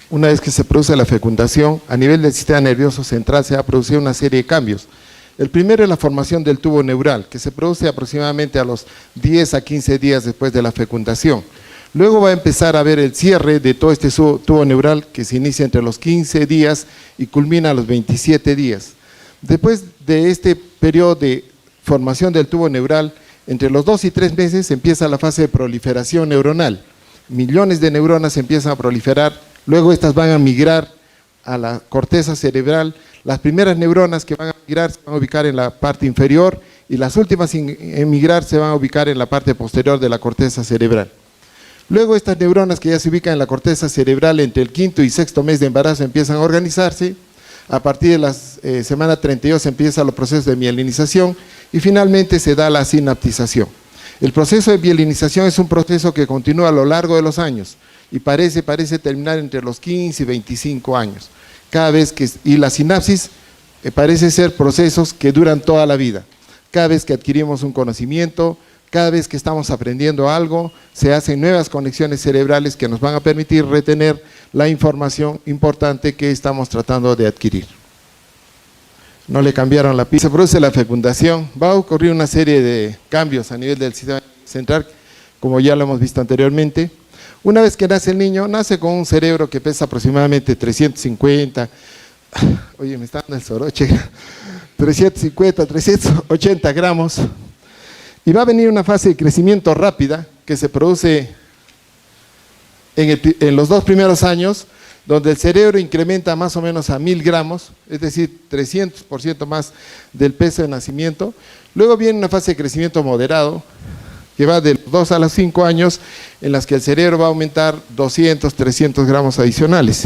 una vez que se produce la fecundación, a nivel del sistema nervioso central se va a producir una serie de cambios. El primero es la formación del tubo neural, que se produce aproximadamente a los 10 a 15 días después de la fecundación. Luego va a empezar a ver el cierre de todo este tubo neural que se inicia entre los 15 días y culmina a los 27 días. Después de este periodo de formación del tubo neural, entre los 2 y 3 meses empieza la fase de proliferación neuronal. Millones de neuronas empiezan a proliferar, luego estas van a migrar a la corteza cerebral. Las primeras neuronas que van a migrar se van a ubicar en la parte inferior y las últimas en migrar se van a ubicar en la parte posterior de la corteza cerebral. Luego estas neuronas que ya se ubican en la corteza cerebral entre el 5º y 6º mes de embarazo empiezan a organizarse. A partir de la semana 32 empiezan los procesos de mielinización y finalmente se da la sinaptización. El proceso de mielinización es un proceso que continúa a lo largo de los años y parece terminar entre los 15 y 25 años. Y la sinapsis parece ser procesos que duran toda la vida. Cada vez que adquirimos un conocimiento, cada vez que estamos aprendiendo algo, se hacen nuevas conexiones cerebrales que nos van a permitir retener la información importante que estamos tratando de adquirir. No le cambiaron la pista. Se produce la fecundación, va a ocurrir una serie de cambios a nivel del sistema central, como ya lo hemos visto anteriormente. Una vez que nace el niño, nace con un cerebro que pesa aproximadamente 350, oye, me está dando el soroche, 350, 380 gramos, y va a venir una fase de crecimiento rápida que se produce en los 2 primeros años, donde el cerebro incrementa más o menos a 1000 gramos, es decir, 300% más del peso de nacimiento. Luego viene una fase de crecimiento moderado, que va de los 2 a los 5 años, en las que el cerebro va a aumentar 200, 300 gramos adicionales.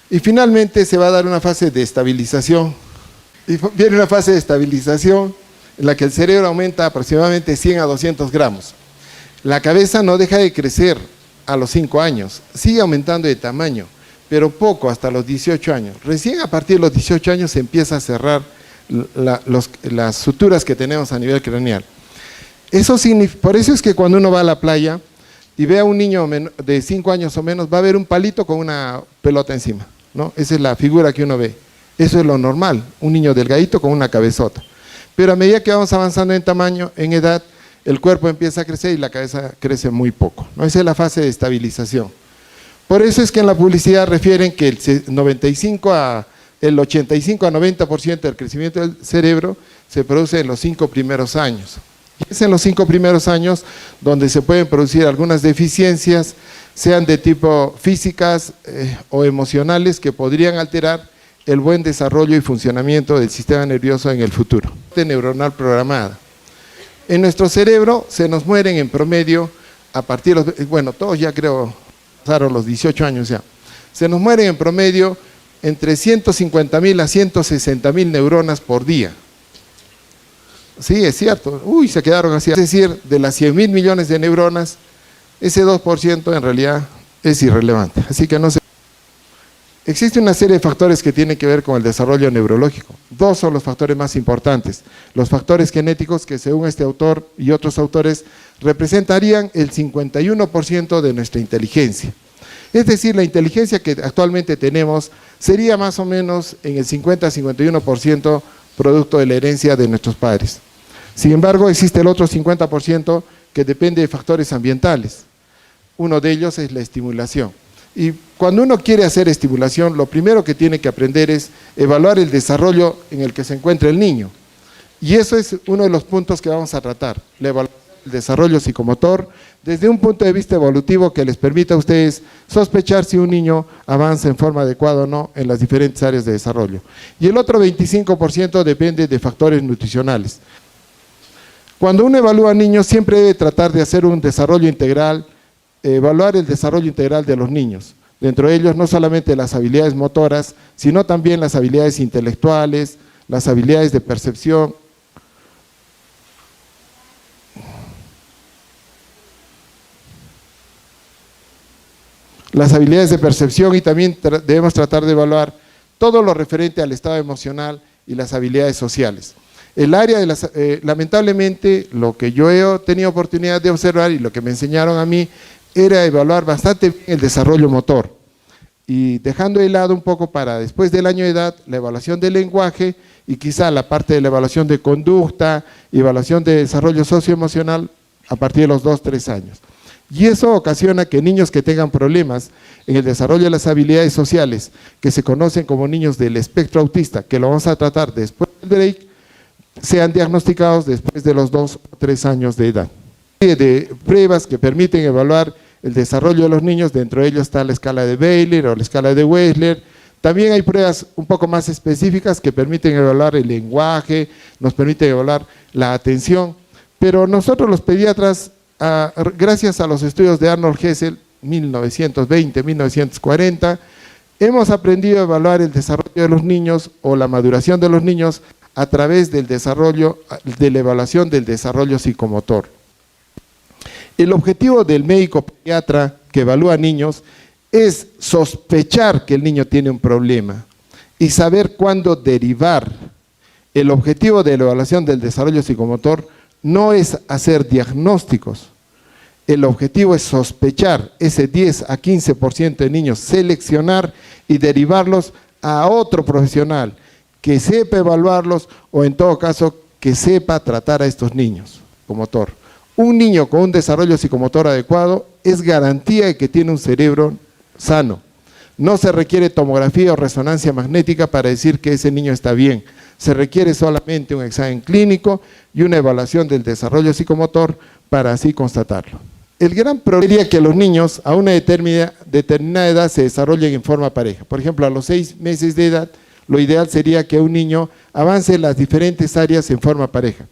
Y finalmente se va a dar una fase de estabilización. Y viene una fase de estabilización en la que el cerebro aumenta aproximadamente 100 a 200 gramos. La cabeza no deja de crecer a los 5 años, sigue aumentando de tamaño, pero poco hasta los 18 años. Recién a partir de los 18 años se empieza a cerrar las suturas que tenemos a nivel craneal. Por eso es que cuando uno va a la playa y ve a un niño de 5 años o menos, va a ver un palito con una pelota encima, ¿no? Esa es la figura que uno ve. Eso es lo normal, un niño delgadito con una cabezota. Pero a medida que vamos avanzando en tamaño, en edad, el cuerpo empieza a crecer y la cabeza crece muy poco, ¿no? Esa es la fase de estabilización. Por eso es que en la publicidad refieren que el 85 a 90% del crecimiento del cerebro se produce en los 5 primeros años. Y es en los 5 primeros años donde se pueden producir algunas deficiencias, sean de tipo físicas o emocionales, que podrían alterar el buen desarrollo y funcionamiento del sistema nervioso en el futuro. Neuronal programada. En nuestro cerebro se nos mueren en promedio, a partir de los, bueno, todos ya creo pasaron los 18 años ya, se nos mueren en promedio entre 150.000 a 160.000 neuronas por día. Sí, es cierto, se quedaron así. Es decir, de las 100.000 millones de neuronas, ese 2% en realidad es irrelevante. Así que no se... Existe una serie de factores que tienen que ver con el desarrollo neurológico. 2 son los factores más importantes. Los factores genéticos, que según este autor y otros autores, representarían el 51% de nuestra inteligencia. Es decir, la inteligencia que actualmente tenemos sería más o menos en el 50-51% producto de la herencia de nuestros padres. Sin embargo, existe el otro 50% que depende de factores ambientales. Uno de ellos es la estimulación. Y cuando uno quiere hacer estimulación, lo primero que tiene que aprender es evaluar el desarrollo en el que se encuentra el niño. Y eso es uno de los puntos que vamos a tratar, la evaluación del desarrollo psicomotor, desde un punto de vista evolutivo que les permita a ustedes sospechar si un niño avanza en forma adecuada o no en las diferentes áreas de desarrollo. Y el otro 25% depende de factores nutricionales. Cuando uno evalúa a niños, siempre debe tratar de hacer un desarrollo integral, evaluar el desarrollo integral de los niños. Dentro de ellos no solamente las habilidades motoras, sino también las habilidades intelectuales, las habilidades de percepción. Las habilidades de percepción, y también debemos tratar de evaluar todo lo referente al estado emocional y las habilidades sociales. El área de las, lamentablemente, lo que yo he tenido oportunidad de observar y lo que me enseñaron a mí era evaluar bastante bien el desarrollo motor. y dejando de lado un poco para después del año de edad la evaluación del lenguaje y quizá la parte de la evaluación de conducta, evaluación de desarrollo socioemocional a partir de los 2-3 años. Y eso ocasiona que niños que tengan problemas en el desarrollo de las habilidades sociales, que se conocen como niños del espectro autista, que lo vamos a tratar después del break, sean diagnosticados después de los 2 o 3 años de edad. De pruebas que permiten evaluar el desarrollo de los niños, dentro de ellos está la escala de Baylor o la escala de Wechsler. También hay pruebas un poco más específicas que permiten evaluar el lenguaje, nos permiten evaluar la atención, pero nosotros los pediatras, gracias a los estudios de Arnold Hessel, 1920, 1940, hemos aprendido a evaluar el desarrollo de los niños o la maduración de los niños a través del desarrollo, de la evaluación del desarrollo psicomotor. El objetivo del médico pediatra que evalúa niños es sospechar que el niño tiene un problema y saber cuándo derivar. El objetivo de la evaluación del desarrollo psicomotor no es hacer diagnósticos, el objetivo es sospechar ese 10 a 15% de niños, seleccionar y derivarlos a otro profesional que sepa evaluarlos o en todo caso que sepa tratar a estos niños psicomotor. Un niño con un desarrollo psicomotor adecuado es garantía de que tiene un cerebro sano. No se requiere tomografía o resonancia magnética para decir que ese niño está bien. Se requiere solamente un examen clínico y una evaluación del desarrollo psicomotor para así constatarlo. El gran problema sería que los niños a una determinada edad se desarrollen en forma pareja. Por ejemplo, a los 6 meses de edad, lo ideal sería que un niño avance en las diferentes áreas en forma pareja.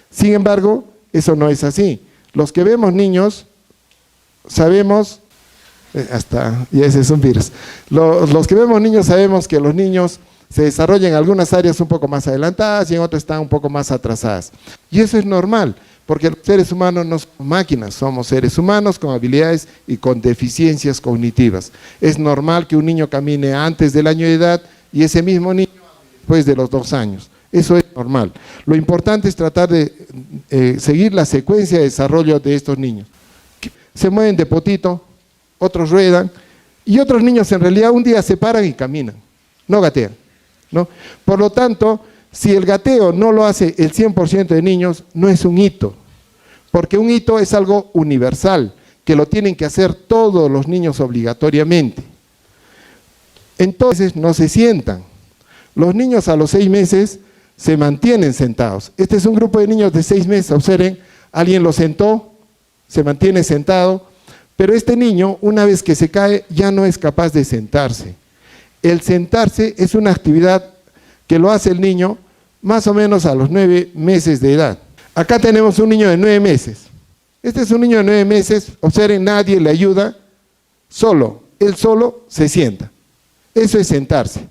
Sin embargo, eso no es así. Los que vemos niños, sabemos, y ese es un virus, los que vemos niños sabemos que los niños se desarrollan en algunas áreas un poco más adelantadas y en otras están un poco más atrasadas. Y eso es normal, porque los seres humanos no somos máquinas, somos seres humanos con habilidades y con deficiencias cognitivas. Es normal que un niño camine antes del año de edad y ese mismo niño después de los 2 años. Eso es normal. Lo importante es tratar de seguir la secuencia de desarrollo de estos niños. Se mueven de potito, otros ruedan, y otros niños en realidad un día se paran y caminan, no gatean, ¿no? Por lo tanto, si el gateo no lo hace el 100% de niños, no es un hito, porque un hito es algo universal, que lo tienen que hacer todos los niños obligatoriamente. Entonces no se sientan. Los niños a los 6 meses se mantienen sentados. Este es un grupo de niños de 6 meses, observen, alguien lo sentó, se mantiene sentado, pero este niño, una vez que se cae, ya no es capaz de sentarse. El sentarse es una actividad que lo hace el niño más o menos a los 9 meses de edad. Acá tenemos un niño de 9 meses. Este es un niño de 9 meses, observen, nadie le ayuda, solo, él solo se sienta. Eso es sentarse.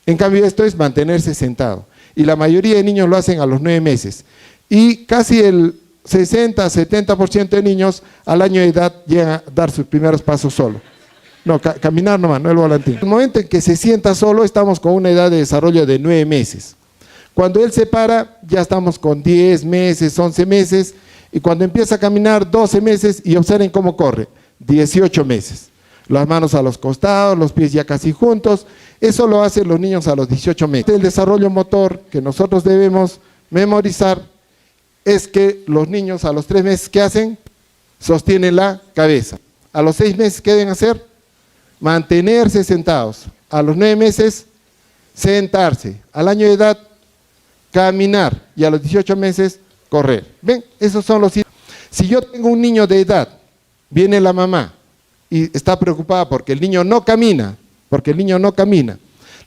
En cambio, esto es mantenerse sentado. Y la mayoría de niños lo hacen a los 9 meses. Y casi el 60-70% de niños al año de edad llegan a dar sus primeros pasos solo. No, caminar nomás, no el volantín. En el momento en que se sienta solo, estamos con una edad de desarrollo de 9 meses. Cuando él se para, ya estamos con 10 meses, 11 meses. Y cuando empieza a caminar, 12 meses, y observen cómo corre, 18 meses. Las manos a los costados, los pies ya casi juntos. Eso lo hacen los niños a los 18 meses. El desarrollo motor que nosotros debemos memorizar es que los niños a los 3 meses, ¿qué hacen? Sostienen la cabeza. A los 6 meses, ¿qué deben hacer? Mantenerse sentados. A los 9 meses, sentarse. Al año de edad, caminar. Y a los 18 meses, correr. ¿Ven? Esos son los... Si yo tengo un niño de edad, viene la mamá y está preocupada porque el niño no camina,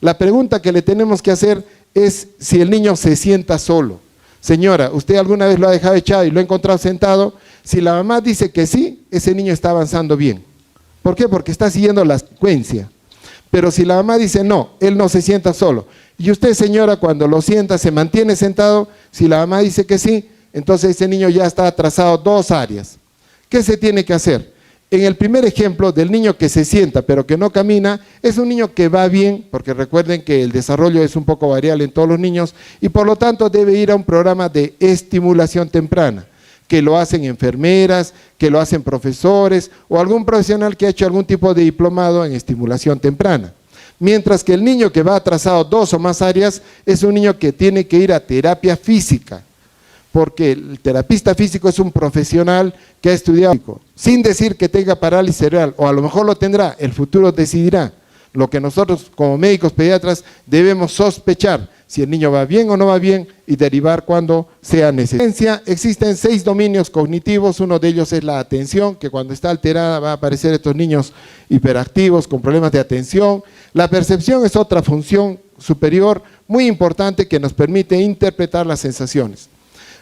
la pregunta que le tenemos que hacer es si el niño se sienta solo. Señora, ¿usted alguna vez lo ha dejado echado y lo ha encontrado sentado? Si la mamá dice que sí, ese niño está avanzando bien. ¿Por qué? Porque está siguiendo la secuencia. Pero si la mamá dice no, él no se sienta solo, y usted, señora, cuando lo sienta, se mantiene sentado, si la mamá dice que sí, entonces ese niño ya está atrasado 2 áreas. ¿Qué se tiene que hacer? En el primer ejemplo del niño que se sienta pero que no camina, es un niño que va bien, porque recuerden que el desarrollo es un poco variable en todos los niños, y por lo tanto debe ir a un programa de estimulación temprana, que lo hacen enfermeras, que lo hacen profesores o algún profesional que ha hecho algún tipo de diplomado en estimulación temprana. Mientras que el niño que va atrasado 2 o más áreas es un niño que tiene que ir a terapia física, porque el terapista físico es un profesional que ha estudiado, sin decir que tenga parálisis cerebral, o a lo mejor lo tendrá, el futuro decidirá. Lo que nosotros como médicos pediatras debemos sospechar si el niño va bien o no va bien y derivar cuando sea necesario. Existen 6 dominios cognitivos, uno de ellos es la atención, que cuando está alterada va a aparecer estos niños hiperactivos con problemas de atención. La percepción es otra función superior muy importante que nos permite interpretar las sensaciones.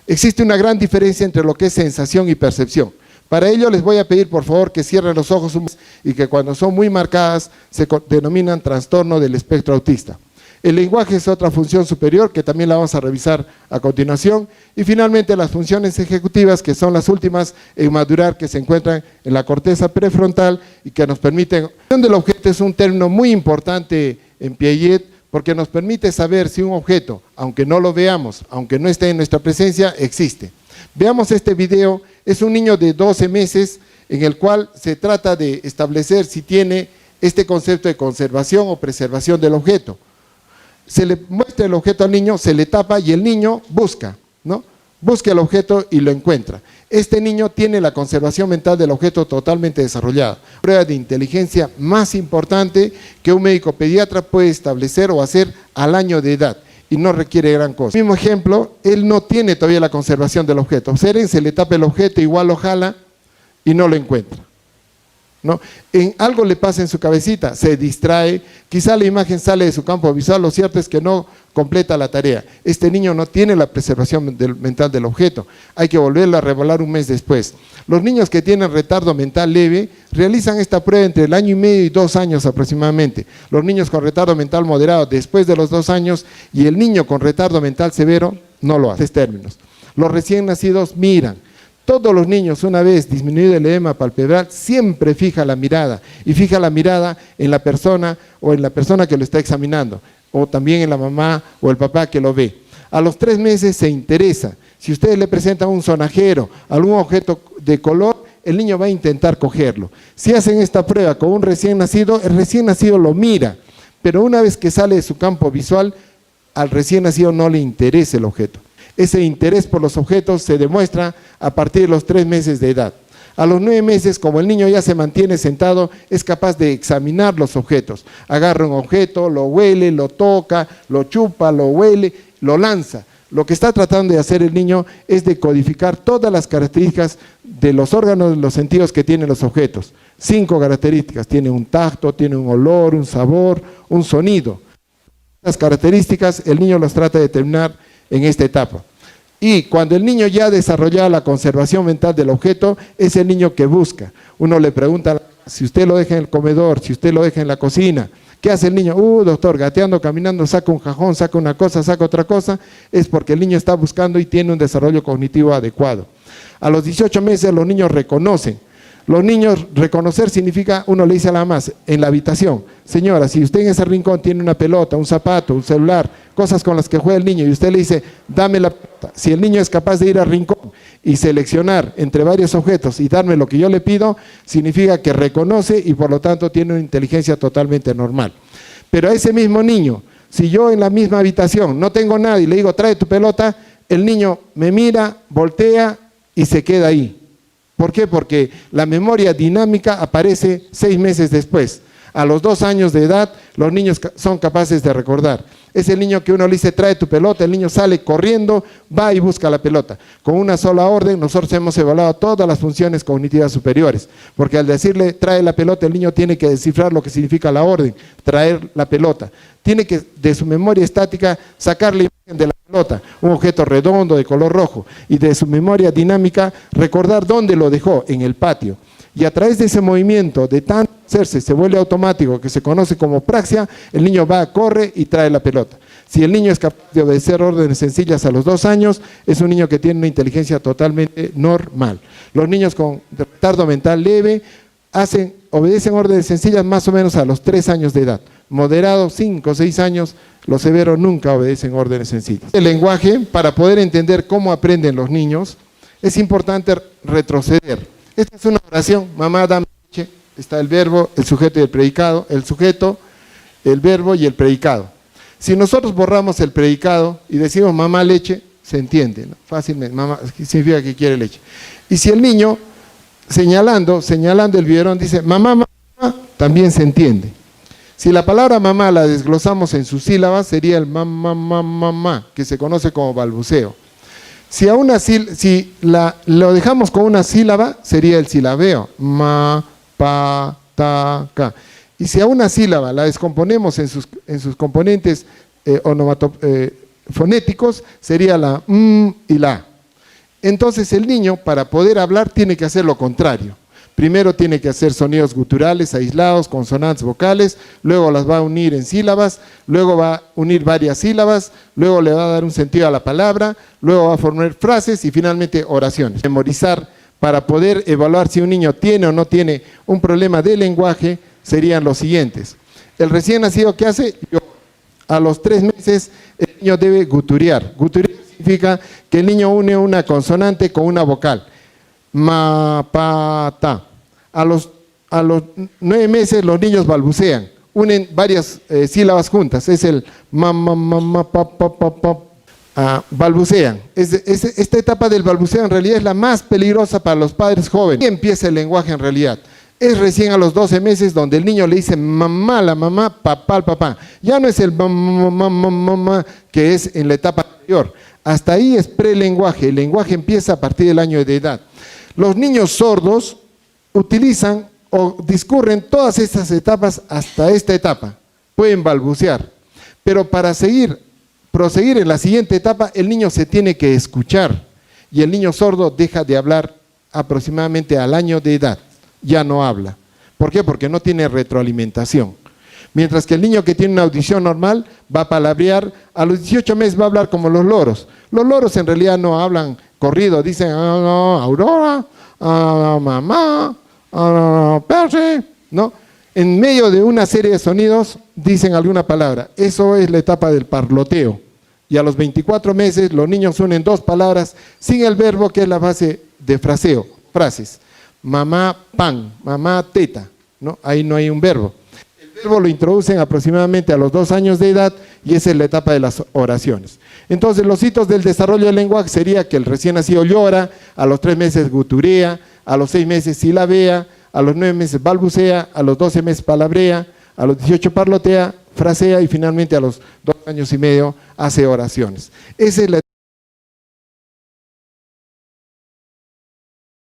Existe una gran diferencia entre lo que es sensación y percepción. Para ello les voy a pedir por favor que cierren los ojos y que cuando son muy marcadas se denominan trastorno del espectro autista. El lenguaje es otra función superior que también la vamos a revisar a continuación. Y finalmente las funciones ejecutivas, que son las últimas en madurar, que se encuentran en la corteza prefrontal y que nos permiten… La función del objeto es un término muy importante en Piaget, porque nos permite saber si un objeto, aunque no lo veamos, aunque no esté en nuestra presencia, existe. Veamos este video, es un niño de 12 meses en el cual se trata de establecer si tiene este concepto de conservación o preservación del objeto. Se le muestra el objeto al niño, se le tapa y el niño busca, ¿no? Busca el objeto y lo encuentra. Este niño tiene la conservación mental del objeto totalmente desarrollada. Prueba de inteligencia más importante que un médico pediatra puede establecer o hacer al año de edad y no requiere gran cosa. Mismo ejemplo, él no tiene todavía la conservación del objeto. Observen, se le tapa el objeto, igual lo jala y no lo encuentra, ¿no? En algo le pasa en su cabecita, se distrae, quizá la imagen sale de su campo visual, lo cierto es que no completa la tarea. Este niño no tiene la preservación mental del objeto, hay que volverlo a revelar un mes después. Los niños que tienen retardo mental leve realizan esta prueba entre el 1 año y medio y 2 años aproximadamente. Los niños con retardo mental moderado después de los 2 años y el niño con retardo mental severo no lo hace. Términos. Los recién nacidos miran. Todos los niños, una vez disminuido el edema palpebral, siempre fija la mirada, y fija la mirada en la persona o en la persona que lo está examinando, o también en la mamá o el papá que lo ve. A los 3 meses se interesa. Si ustedes le presentan un sonajero, algún objeto de color, el niño va a intentar cogerlo. Si hacen esta prueba con un recién nacido, el recién nacido lo mira, pero una vez que sale de su campo visual, al recién nacido no le interesa el objeto. Ese interés por los objetos se demuestra a partir de los 3 meses de edad. A los 9 meses, como el niño ya se mantiene sentado, es capaz de examinar los objetos. Agarra un objeto, lo huele, lo toca, lo chupa, lo huele, lo lanza. Lo que está tratando de hacer el niño es de codificar todas las características de los órganos de los sentidos que tienen los objetos. 5 características, tiene un tacto, tiene un olor, un sabor, un sonido. Las características el niño las trata de determinar en esta etapa. Y cuando el niño ya ha desarrollado la conservación mental del objeto, es el niño que busca. Uno le pregunta, si usted lo deja en el comedor, si usted lo deja en la cocina, ¿qué hace el niño? Doctor, gateando, caminando, saca un cajón, saca una cosa, saca otra cosa. Es porque el niño está buscando y tiene un desarrollo cognitivo adecuado. A los 18 meses los niños reconocen. Los niños, reconocer significa, uno le dice a la mamá, en la habitación, señora, si usted en ese rincón tiene una pelota, un zapato, un celular, cosas con las que juega el niño, y usted le dice, dame la pelota. Si el niño es capaz de ir al rincón y seleccionar entre varios objetos y darme lo que yo le pido, significa que reconoce y por lo tanto tiene una inteligencia totalmente normal. Pero a ese mismo niño, si yo en la misma habitación no tengo nada y le digo, trae tu pelota, el niño me mira, voltea y se queda ahí. ¿Por qué? Porque la memoria dinámica aparece 6 meses después. A los 2 años de edad, los niños son capaces de recordar. Es el niño que uno le dice, trae tu pelota, el niño sale corriendo, va y busca la pelota. Con una sola orden, nosotros hemos evaluado todas las funciones cognitivas superiores, porque al decirle, trae la pelota, el niño tiene que descifrar lo que significa la orden, traer la pelota. Tiene que, de su memoria estática, sacar la imagen de la pelota, un objeto redondo de color rojo, y de su memoria dinámica, recordar dónde lo dejó, en el patio. Y a través de ese movimiento, de tanto hacerse, se vuelve automático, que se conoce como praxia, el niño va, corre y trae la pelota. Si el niño es capaz de obedecer órdenes sencillas a los 2 años, es un niño que tiene una inteligencia totalmente normal. Los niños con retardo mental leve obedecen órdenes sencillas más o menos a los 3 años de edad. Moderado, 5 o 6 años, los severos nunca obedecen órdenes sencillas. El lenguaje, para poder entender cómo aprenden los niños, es importante retroceder. Esta es una oración, mamá dame leche, está el verbo, el sujeto y el predicado, el sujeto, el verbo y el predicado. Si nosotros borramos el predicado y decimos mamá leche, se entiende, ¿no? Fácilmente, mamá significa que quiere leche. Y si el niño, señalando el biberón, dice mamá, mamá, también se entiende. Si la palabra mamá la desglosamos en sus sílabas, sería el mamá, mamá, mamá, que se conoce como balbuceo. Si lo dejamos con una sílaba, sería el silabeo, ma, pa, ta, ca. Y si a una sílaba la descomponemos en sus componentes fonéticos, sería la y la. Entonces el niño, para poder hablar, tiene que hacer lo contrario. Primero tiene que hacer sonidos guturales, aislados, consonantes vocales, luego las va a unir en sílabas, luego va a unir varias sílabas, luego le va a dar un sentido a la palabra, luego va a formar frases y finalmente oraciones. Memorizar para poder evaluar si un niño tiene o no tiene un problema de lenguaje serían los siguientes. El recién nacido, ¿qué hace? A los 3 meses el niño debe guturear. Guturear significa que el niño une una consonante con una vocal. Ma, pa, ta. A los 9 meses los niños balbucean, unen varias sílabas juntas, es el ma, ma, ma, ma, pa, pa, pa, pa. Balbucean. Esta etapa del balbuceo en realidad es la más peligrosa para los padres jóvenes. Y empieza el lenguaje en realidad. Es recién a los 12 meses donde el niño le dice mamá a la mamá, papá al papá. Ya no es el mamá, mamá, mamá que es en la etapa anterior. Hasta ahí es prelenguaje. El lenguaje empieza a partir del año de edad. Los niños sordos utilizan o discurren todas estas etapas hasta esta etapa. Pueden balbucear. Pero para proseguir en la siguiente etapa, el niño se tiene que escuchar. Y el niño sordo deja de hablar aproximadamente al año de edad. Ya no habla. ¿Por qué? Porque no tiene retroalimentación. Mientras que el niño que tiene una audición normal va a palabrear, a los 18 meses va a hablar como los loros. Los loros en realidad no hablan corrido, dicen Aurora, mamá, Perry, ¿no? En medio de una serie de sonidos dicen alguna palabra. Eso es la etapa del parloteo. Y a los 24 meses los niños unen 2 palabras sin el verbo, que es la base de fraseo, frases. Mamá pan, mamá teta, ¿no? Ahí no hay un verbo. El verbo lo introducen aproximadamente a los 2 años de edad y esa es la etapa de las oraciones. Entonces los hitos del desarrollo del lenguaje sería que el recién nacido llora, a los 3 meses guturea, a los 6 meses silabea, a los 9 meses balbucea, a los 12 meses palabrea, a los 18 parlotea, frasea y finalmente a los 2 años y medio hace oraciones. Esa es la